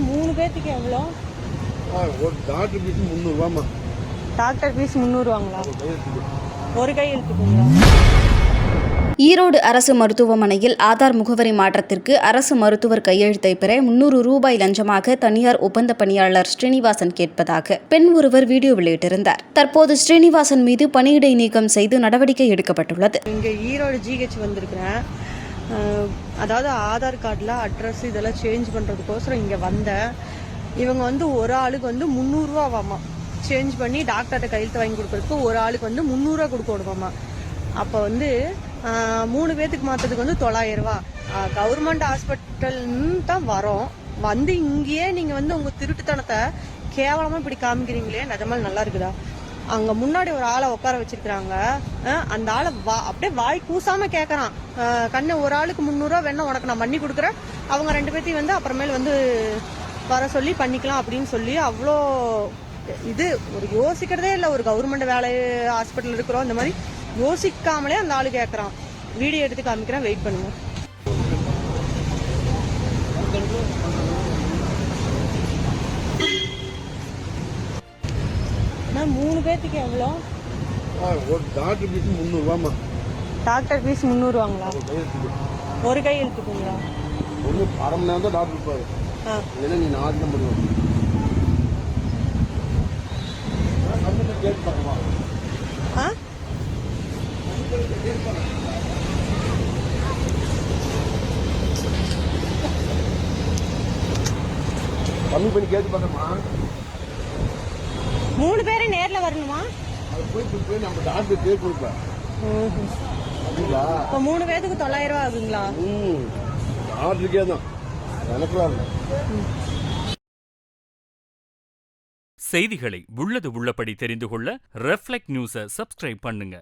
3 பேத்துக்கு எவ்வளோ? ஒரு டாக்டர் ஃபீஸ் 300 ரூபாமா. டாக்டர் ஃபீஸ் 300 ரூபாங்களா? ஒரு கையெழுத்துக்குங்களா? ஈரோடு அரசு மருத்துவமனையில் ஆதார் முகவரி மாற்றத்திற்கு அரசு மருத்துவர் கையெழுத்தை பெற 300 ரூபாய் லஞ்சமாக தனியார் ஒப்பந்த பணியாளர் ஸ்ரீனிவாசன் கேட்பதாக பெண் ஒருவர் வீடியோ வெளியிட்டிருந்தார். தற்போது ஸ்ரீனிவாசன் மீது பணியிடை நீக்கம் செய்து நடவடிக்கை எடுக்கப்பட்டுள்ளது. இங்கே ஈரோடு ஜிஹெச் வந்திருக்கிறேன். அதாவது ஆதார் கார்டில் அட்ரஸ் இதெல்லாம் சேஞ்ச் பண்ணுறதுக்கோசரம் இங்கே வந்தேன். இவங்க ஒரு ஆளுக்கு 300 ரூபாவாமா சேஞ்ச் பண்ணி டாக்டர்கிட்ட கையெழுத்து வாங்கி கொடுக்கறதுக்கு ஒரு ஆளுக்கு 300 ரூபா கொடுக்க விடுவாமா. அப்போ 3 பேத்துக்கு மாற்றதுக்கு 900 ரூபா. கவர்மெண்ட் ஹாஸ்பிட்டல்னு தான் வரோம். இங்கேயே நீங்கள் உங்கள் திருட்டுத்தனத்தை கேவலமாக இப்படி காமிக்கிறீங்களே, நிஜமால் நல்லா இருக்குதா? அங்கே முன்னாடி ஒரு ஆளை உட்கார வச்சிருக்கிறாங்க. அந்த ஆளை அப்படியே வாய் கூசாமல் கேட்குறான். கண்ணு ஒரு ஆளுக்கு 300 ரூபா வேணா உனக்கு நான் பண்ணி கொடுக்குறேன், அவங்க 2 பேர்த்தையும் அப்புறமேல் வர சொல்லி பண்ணிக்கலாம் அப்படின்னு சொல்லி அவ்வளோ இது ஒரு யோசிக்கிறதே இல்லை. ஒரு கவர்மெண்ட் வேலை ஹாஸ்பிட்டல் இருக்கிறோம், இந்த மாதிரி யோசிக்காமலே அந்த ஆளு கேட்குறான். வீடியோ எடுத்து காமிக்கிறேன், வெயிட் பண்ணுங்க. நான் 3 பேத்துக்கு எவ்வளோ? ஒரு டாக்டர் ஃபீஸ் 300 ரூபாமா. டாக்டர் ஃபீஸ் 300 ரூபாங்களா? ஒரு கையெழுத்துக்குங்களா? ஒரு அரை மணி நேரம் தான் டாக்டர் இருப்பாரு. இல்லைன்னா நீ 4 தான் பண்ணுவோம். கம்மி பண்ணி கேட்டு பார்த்தோமா? 3 பேரும் நேரில் வரணுமா? அது போய் நம்ம டாக்டர் கேட்டு கொடுப்பேன். இப்போ 3 பேருக்கு 900 ரூபா ஆகுங்களா? டாக்டருக்கே தான் எனக்குலாம். செய்திகளை உள்ளது உள்ளபடி தெரிந்து கொள்ள ரெஃப்ளெக்ட் நியூஸை சப்ஸ்கிரைப் பண்ணுங்க.